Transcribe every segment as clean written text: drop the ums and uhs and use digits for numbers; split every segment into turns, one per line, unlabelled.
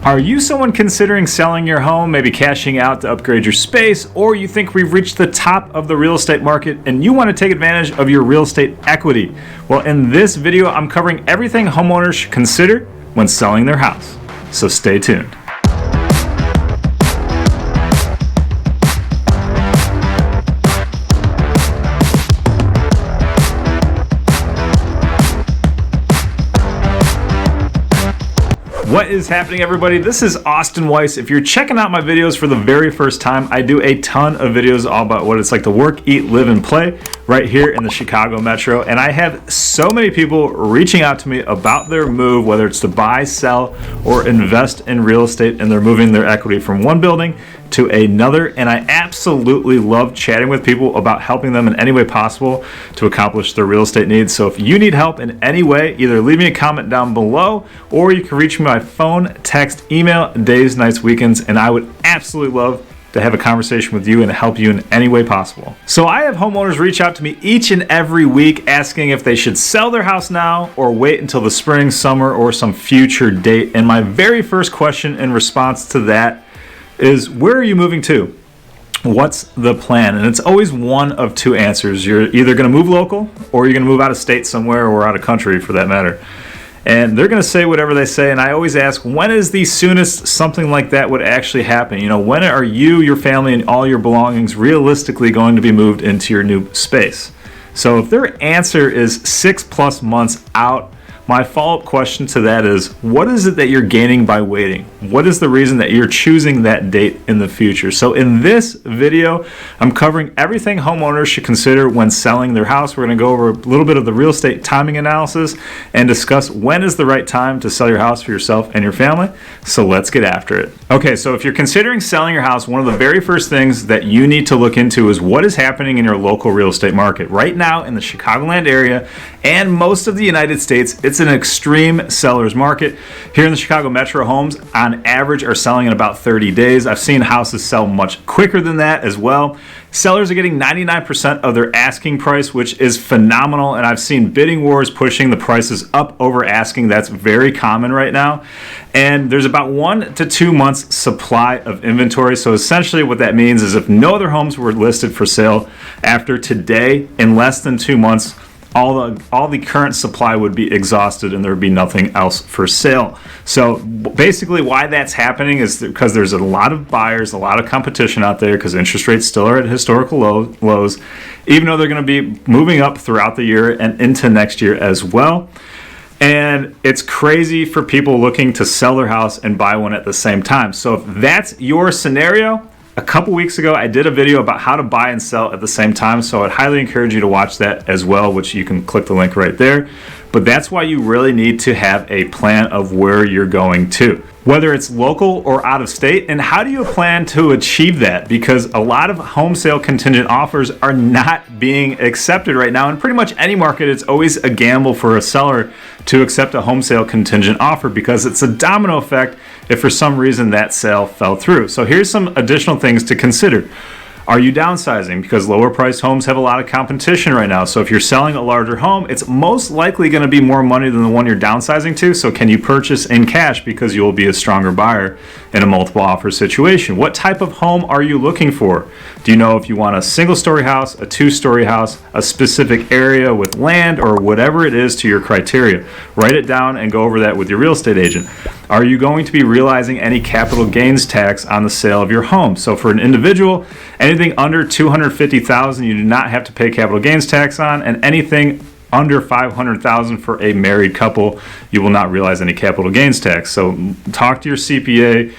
Are you someone considering selling your home, maybe cashing out to upgrade your space, or you think we've reached the top of the real estate market and you want to take advantage of your real estate equity? Well, in this video, I'm covering everything homeowners should consider when selling their house. So stay tuned. What is happening, everybody? This is Austin Weiss. If you're checking out my videos for the very first time, I do a ton of videos all about what it's like to work, eat, live, and play right here in the Chicago metro. And I have so many people reaching out to me about their move, whether it's to buy, sell, or invest in real estate, and they're moving their equity from one building to another. And I absolutely love chatting with people about helping them in any way possible to accomplish their real estate needs. So if you need help in any way, either leave me a comment down below, or you can reach me by phone, text, email, days, nights, weekends, and I would absolutely love to have a conversation with you and help you in any way possible. So I have homeowners reach out to me each and every week asking if they should sell their house now or wait until the spring, summer, or some future date. And my very first question in response to that is, where are you moving to? What's the plan? And it's always one of two answers. You're either going to move local or you're going to move out of state somewhere, or out of country for that matter. And they're going to say whatever they say. And I always ask, when is the soonest something like that would actually happen? You know, when are you, your family, and all your belongings realistically going to be moved into your new space? So if their answer is 6+ months out, my follow-up question to that is, what is it that you're gaining by waiting? What is the reason that you're choosing that date in the future? So in this video, I'm covering everything homeowners should consider when selling their house. We're going to go over a little bit of the real estate timing analysis and discuss when is the right time to sell your house for yourself and your family. So let's get after it. Okay, so if you're considering selling your house, one of the very first things that you need to look into is what is happening in your local real estate market. Right now in the Chicagoland area and most of the United States, it's an extreme seller's market. Here in the Chicago metro, homes on average are selling in about 30 days. I've seen houses sell much quicker than that as well. Sellers are getting 99% of their asking price, which is phenomenal. And I've seen bidding wars pushing the prices up over asking. That's very common right now. And there's about 1 to 2 months supply of inventory. So essentially what that means is if no other homes were listed for sale after today, in less than 2 months, all the current supply would be exhausted and there would be nothing else for sale. So basically why that's happening is because there's a lot of buyers, a lot of competition out there, because interest rates still are at historical lows, even though they're going to be moving up throughout the year and into next year as well. And it's crazy for people looking to sell their house and buy one at the same time. So if that's your scenario, a couple weeks ago, I did a video about how to buy and sell at the same time, so I'd highly encourage you to watch that as well, which you can click the link right there. But that's why you really need to have a plan of where you're going to, whether it's local or out of state, and how do you plan to achieve that? Because a lot of home sale contingent offers are not being accepted right now. In pretty much any market, it's always a gamble for a seller to accept a home sale contingent offer because it's a domino effect if for some reason that sale fell through. So here's some additional things to consider. Are you downsizing? Because lower priced homes have a lot of competition right now. So if you're selling a larger home, it's most likely going to be more money than the one you're downsizing to. So can you purchase in cash because you'll be a stronger buyer in a multiple offer situation? What type of home are you looking for? Do you know if you want a single story house, a 2-story house, a specific area with land, or whatever it is to your criteria? Write it down and go over that with your real estate agent. Are you going to be realizing any capital gains tax on the sale of your home? So for an individual, anything under $250,000 you do not have to pay capital gains tax on, and anything under $500,000 for a married couple, you will not realize any capital gains tax. So talk to your CPA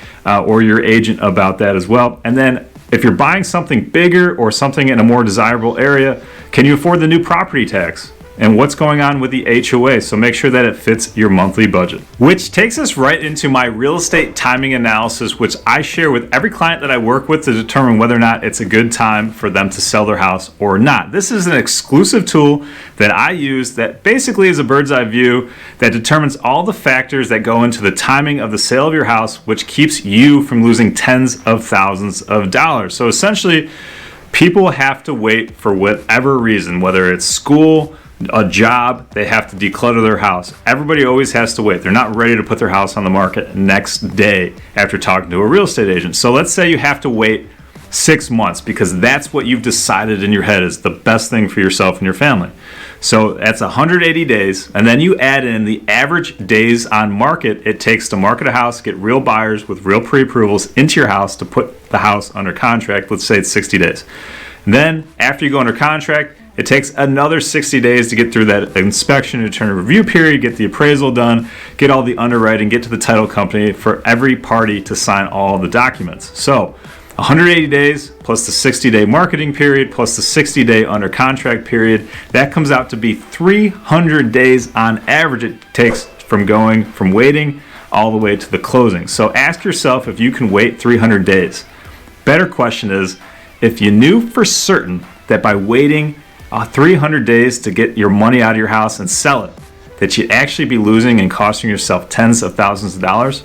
or your agent about that as well. And then if you're buying something bigger or something in a more desirable area, can you afford the new property tax? And what's going on with the HOA? So make sure that it fits your monthly budget. Which takes us right into my real estate timing analysis, which I share with every client that I work with to determine whether or not it's a good time for them to sell their house or not. This is an exclusive tool that I use that basically is a bird's eye view that determines all the factors that go into the timing of the sale of your house, which keeps you from losing tens of thousands of dollars. So essentially, people have to wait for whatever reason, whether it's school, a job, they have to declutter their house. Everybody always has to wait. They're not ready to put their house on the market next day after talking to a real estate agent. So let's say you have to wait 6 months because that's what you've decided in your head is the best thing for yourself and your family. So that's 180 days, and then you add in the average days on market it takes to market a house, get real buyers with real pre-approvals into your house to put the house under contract. Let's say it's 60 days. And then after you go under contract, it takes another 60 days to get through that inspection and return review period, get the appraisal done, get all the underwriting, get to the title company for every party to sign all the documents. So 180 days plus the 60-day marketing period plus the 60-day under contract period, that comes out to be 300 days on average it takes from waiting all the way to the closing. So ask yourself if you can wait 300 days. Better question is, if you knew for certain that by waiting 300 days to get your money out of your house and sell it, that you'd actually be losing and costing yourself tens of thousands of dollars,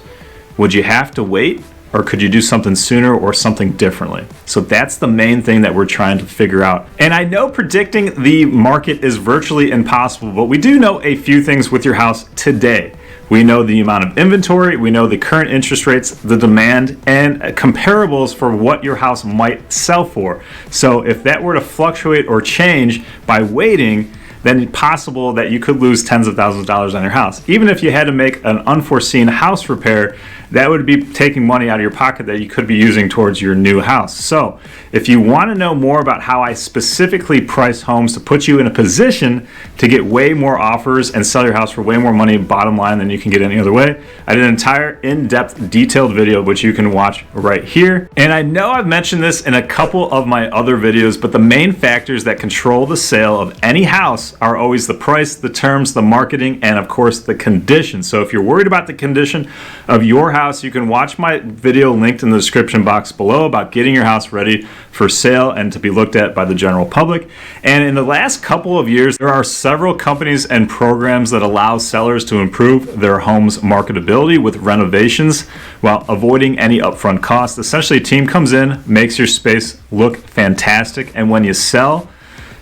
would you have to wait? Or could you do something sooner or something differently? So that's the main thing that we're trying to figure out. And I know predicting the market is virtually impossible, but we do know a few things with your house today. We know the amount of inventory, we know the current interest rates, the demand, and comparables for what your house might sell for. So if that were to fluctuate or change by waiting, then it's possible that you could lose tens of thousands of dollars on your house. Even if you had to make an unforeseen house repair, that would be taking money out of your pocket that you could be using towards your new house. So if you want to know more about how I specifically price homes to put you in a position to get way more offers and sell your house for way more money bottom line than you can get any other way, I did an entire in-depth detailed video which you can watch right here. And I know I've mentioned this in a couple of my other videos, but the main factors that control the sale of any house are always the price, the terms, the marketing, and of course the condition. So if you're worried about the condition of your house, you can watch my video linked in the description box below about getting your house ready for sale and to be looked at by the general public. And in the last couple of years, there are several companies and programs that allow sellers to improve their home's marketability with renovations while avoiding any upfront costs. Essentially, a team comes in, makes your space look fantastic, and when you sell,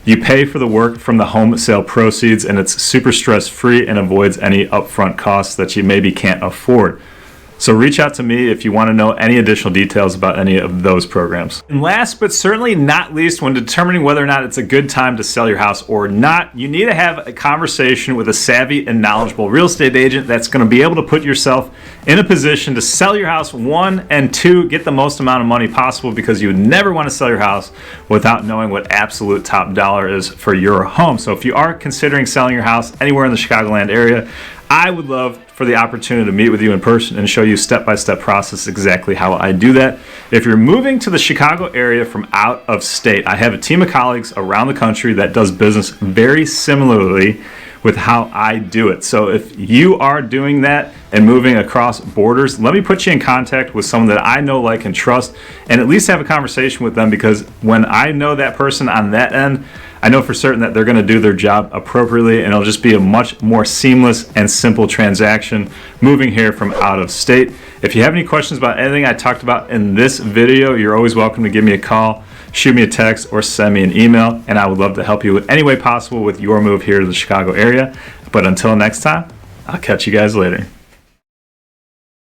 you pay for the work from the home sale proceeds, and it's super stress-free and avoids any upfront costs that you maybe can't afford. So reach out to me if you want to know any additional details about any of those programs. And last but certainly not least, when determining whether or not it's a good time to sell your house or not, you need to have a conversation with a savvy and knowledgeable real estate agent that's going to be able to put yourself in a position to sell your house, one, and two, get the most amount of money possible, because you would never want to sell your house without knowing what absolute top dollar is for your home. So if you are considering selling your house anywhere in the Chicagoland area, I would love for the opportunity to meet with you in person and show you step-by-step process exactly how I do that. If you're moving to the Chicago area from out of state, I have a team of colleagues around the country that does business very similarly with how I do it. So if you are doing that and moving across borders, let me put you in contact with someone that I know, like, and trust, and at least have a conversation with them, because when I know that person on that end, I know for certain that they're going to do their job appropriately, and it'll just be a much more seamless and simple transaction moving here from out of state. If you have any questions about anything I talked about in this video, you're always welcome to give me a call, shoot me a text, or send me an email, and I would love to help you in any way possible with your move here to the Chicago area. But until next time, I'll catch you guys later.